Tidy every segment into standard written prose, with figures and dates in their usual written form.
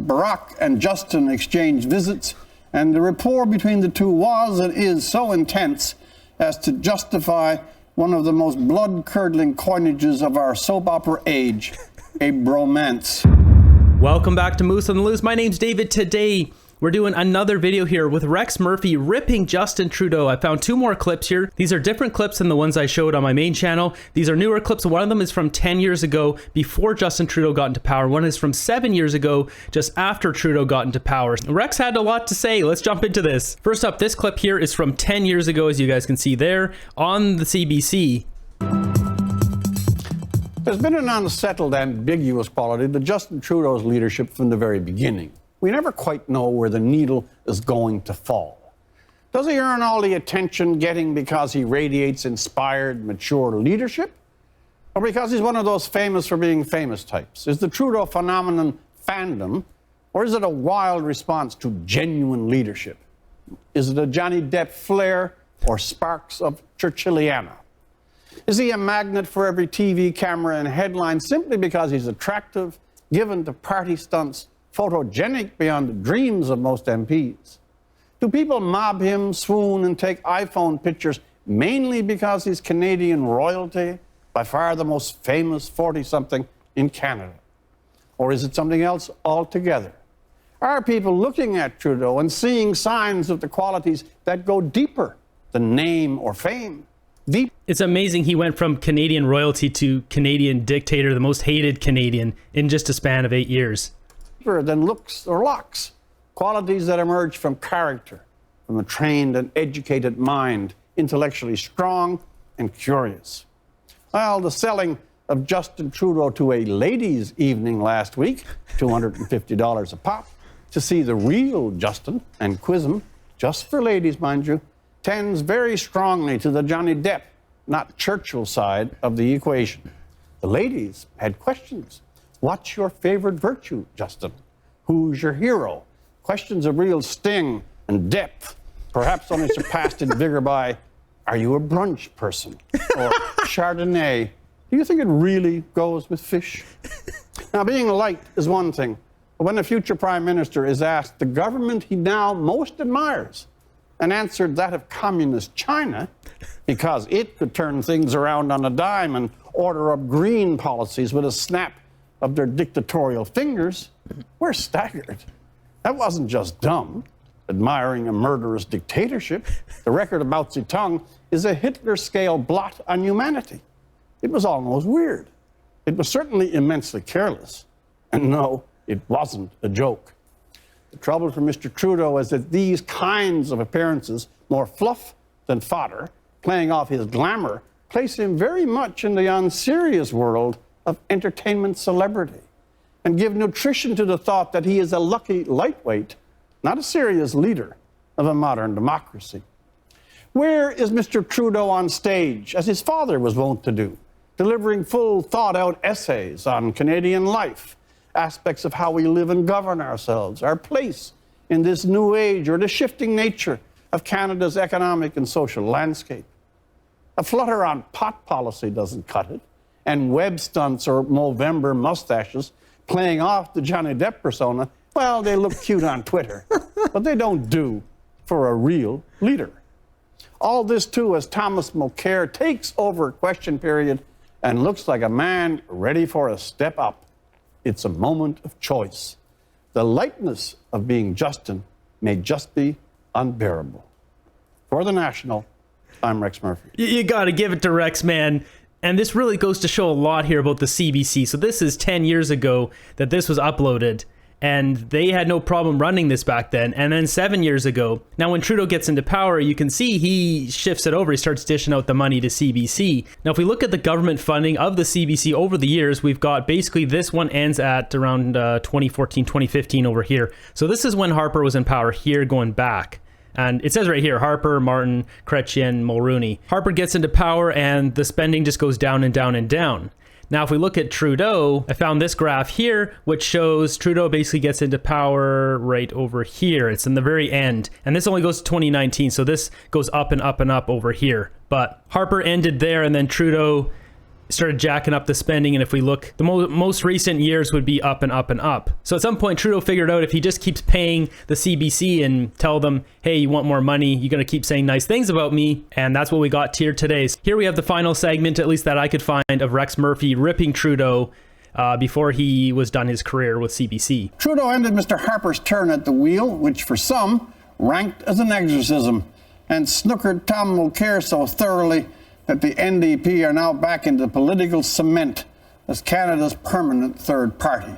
Barack and Justin exchanged visits, and the rapport between the two was and is so intense as to justify one of the most blood-curdling coinages of our soap opera age, a bromance. Welcome back to Moose on the Loose. My name's David. Today, we're doing another video here with Rex Murphy ripping Justin Trudeau. I found two more clips here. These are different clips than the ones I showed on my main channel. These are newer clips. One of them is from 10 years ago, before Justin Trudeau got into power. One is from 7 years ago, just after Trudeau got into power. Rex had a lot to say. Let's jump into this. First up, this clip here is from 10 years ago, as you guys can see there, on the CBC. There's been an unsettled, ambiguous quality to Justin Trudeau's leadership from the very beginning. We never quite know where the needle is going to fall. Does he earn all the attention getting because he radiates inspired, mature leadership? Or because he's one of those famous for being famous types? Is the Trudeau phenomenon fandom, or is it a wild response to genuine leadership? Is it a Johnny Depp flair or sparks of Churchilliana? Is he a magnet for every TV camera and headline simply because he's attractive, given to party stunts, photogenic beyond the dreams of most MPs? Do people mob him, swoon, and take iPhone pictures mainly because he's Canadian royalty, by far the most famous 40-something in Canada? Or is it something else altogether? Are people looking at Trudeau and seeing signs of the qualities that go deeper than name or fame? It's amazing he went from Canadian royalty to Canadian dictator, the most hated Canadian, in just a span of 8 years. Deeper than looks or locks, qualities that emerge from character, from a trained and educated mind, intellectually strong and curious. Well, the selling of Justin Trudeau to a ladies' evening last week, $250 a pop, to see the real Justin and quiz him, just for ladies, mind you, tends very strongly to the Johnny Depp, not Churchill side of the equation. The ladies had questions. What's your favorite virtue, Justin? Who's your hero? Questions of real sting and depth, perhaps only surpassed in vigor by, are you a brunch person? Or Chardonnay, do you think it really goes with fish? Now, being liked is one thing, but when a future prime minister is asked the government he now most admires, and answered that of communist China, because it could turn things around on a dime and order up green policies with a snap of their dictatorial fingers, we're staggered. That wasn't just dumb, admiring a murderous dictatorship. The record of Mao Zedong is a Hitler-scale blot on humanity. It was almost weird. It was certainly immensely careless. And no, it wasn't a joke. The trouble for Mr. Trudeau is that these kinds of appearances, more fluff than fodder, playing off his glamour, place him very much in the unserious world of entertainment celebrity, and give nutrition to the thought that he is a lucky lightweight, not a serious leader of a modern democracy. Where is Mr. Trudeau on stage, as his father was wont to do, delivering full, thought-out essays on Canadian life, aspects of how we live and govern ourselves, our place in this new age, or the shifting nature of Canada's economic and social landscape? A flutter on pot policy doesn't cut it, and web stunts or Movember mustaches playing off the Johnny Depp persona, well, they look cute on Twitter, but they don't do for a real leader. All this, too, as Thomas Mulcair takes over question period and looks like a man ready for a step up. It's a moment of choice. The lightness of being Justin may just be unbearable. For The National, I'm Rex Murphy. You gotta give it to Rex, man. And this really goes to show a lot here about the CBC. So this is 10 years ago that this was uploaded, and they had no problem running this back then. And then 7 years ago, now when Trudeau gets into power, you can see he shifts it over. He starts dishing out the money to CBC. Now, if we look at the government funding of the CBC over the years, we've got basically this one ends at around 2014, 2015 over here. So this is when Harper was in power here going back. And it says right here, Harper, Martin, Chrétien, Mulroney. Harper gets into power and the spending just goes down and down and down. Now, if we look at Trudeau, I found this graph here, which shows Trudeau basically gets into power right over here. It's in the very end. And this only goes to 2019. So this goes up and up and up over here. But Harper ended there, and then Trudeau started jacking up the spending, and if we look, the most recent years would be up and up and up. So at some point, Trudeau figured out if he just keeps paying the CBC and tell them, hey, you want more money, you're going to keep saying nice things about me, and that's what we got here today. So here we have the final segment, at least that I could find, of Rex Murphy ripping Trudeau before he was done his career with CBC. Trudeau ended Mr. Harper's turn at the wheel, which for some ranked as an exorcism, and snookered Tom Mulcair so thoroughly that the NDP are now back into political cement as Canada's permanent third party.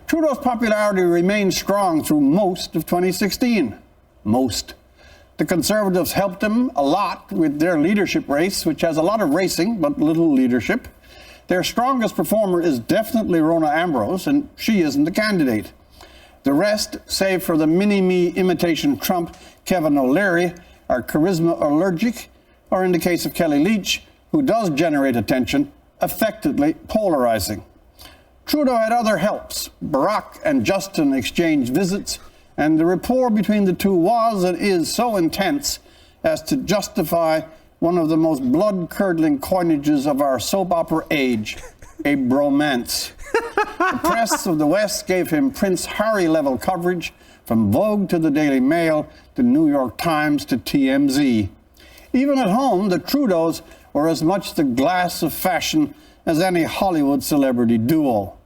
Trudeau's popularity remained strong through most of 2016. Most. The Conservatives helped him a lot with their leadership race, which has a lot of racing but little leadership. Their strongest performer is definitely Rona Ambrose, and she isn't the candidate. The rest, save for the mini-me imitation Trump Kevin O'Leary, are charisma allergic, or in the case of Kelly Leitch, who does generate attention, effectively polarizing. Trudeau had other helps. Barack and Justin exchanged visits, and the rapport between the two was and is so intense as to justify one of the most blood-curdling coinages of our soap opera age, a bromance. The press of the West gave him Prince Harry-level coverage, from Vogue to the Daily Mail to New York Times to TMZ. Even at home, the Trudeaus were as much the glass of fashion as any Hollywood celebrity duo.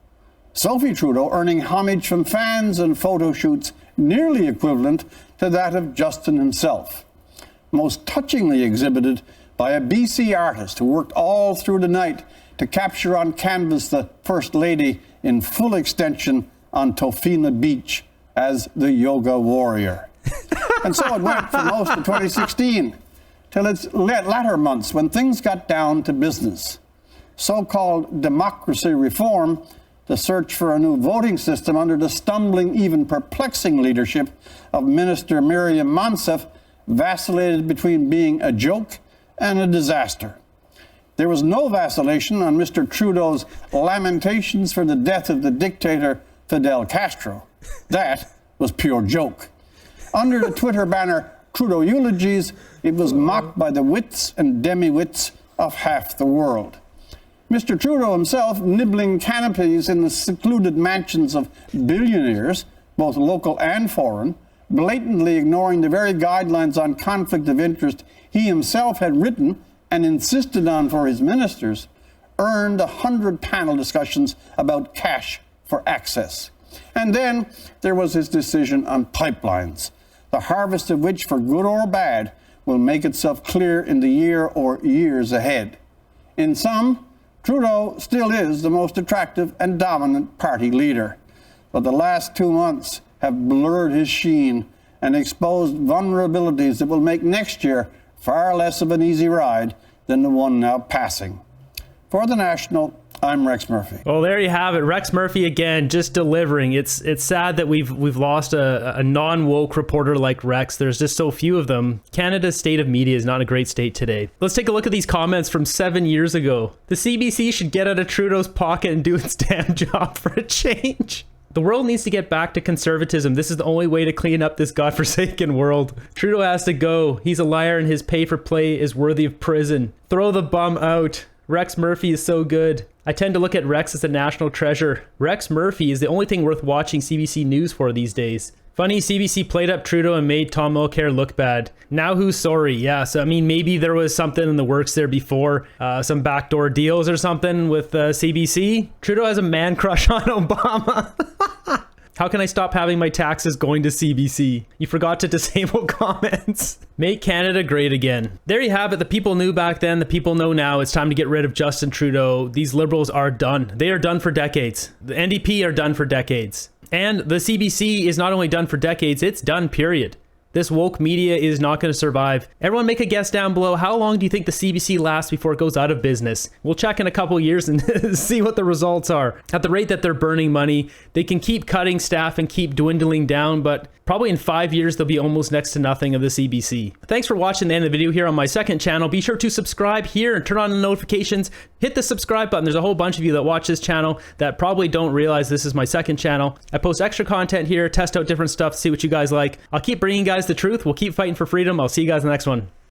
Sophie Trudeau earning homage from fans and photo shoots nearly equivalent to that of Justin himself. Most touchingly exhibited by a BC artist who worked all through the night to capture on canvas the First Lady in full extension on Tofina Beach as the yoga warrior. And so it went for most of 2016, till its latter months when things got down to business. So-called democracy reform, the search for a new voting system under the stumbling, even perplexing leadership of Minister Miriam Monsef, vacillated between being a joke and a disaster. There was no vacillation on Mr. Trudeau's lamentations for the death of the dictator Fidel Castro. That was pure joke. Under the Twitter banner Trudeau eulogies, it was mocked by the wits and demi-wits of half the world. Mr. Trudeau himself, nibbling canopies in the secluded mansions of billionaires, both local and foreign, blatantly ignoring the very guidelines on conflict of interest he himself had written and insisted on for his ministers, earned 100 panel discussions about cash for access. And then there was his decision on pipelines, the harvest of which, for good or bad, will make itself clear in the year or years ahead. In sum, Trudeau still is the most attractive and dominant party leader, but the last 2 months have blurred his sheen and exposed vulnerabilities that will make next year far less of an easy ride than the one now passing. For The National, I'm Rex Murphy. Well, there you have it. Rex Murphy again, just delivering. It's sad that we've lost a non-woke reporter like Rex. There's just so few of them. Canada's state of media is not a great state today. Let's take a look at these comments from 7 years ago. The CBC should get out of Trudeau's pocket and do its damn job for a change. The world needs to get back to conservatism. This is the only way to clean up this godforsaken world. Trudeau has to go. He's a liar and his pay for play is worthy of prison. Throw the bum out. Rex Murphy is so good. I tend to look at Rex as a national treasure. Rex Murphy is the only thing worth watching CBC News for these days. Funny, CBC played up Trudeau and made Tom Mulcair look bad. Now who's sorry? Yeah, so I mean, maybe there was something in the works there before, some backdoor deals or something with CBC. Trudeau has a man crush on Obama. How can I stop having my taxes going to CBC? You forgot to disable comments. Make Canada great again. There you have it. The people knew back then. The people know now. It's time to get rid of Justin Trudeau. These liberals are done. They are done for decades. The NDP are done for decades. And the CBC is not only done for decades, it's done, period. This woke media is not going to survive. Everyone make a guess down below. How long do you think the CBC lasts before it goes out of business? We'll check in a couple years and see what the results are. At the rate that they're burning money, they can keep cutting staff and keep dwindling down, but probably in 5 years, there'll be almost next to nothing of the CBC. Thanks for watching the end of the video here on my second channel. Be sure to subscribe here and turn on the notifications. Hit the subscribe button. There's a whole bunch of you that watch this channel that probably don't realize this is my second channel. I post extra content here, test out different stuff, see what you guys like. I'll keep bringing you guys the truth. We'll keep fighting for freedom. I'll see you guys in the next one.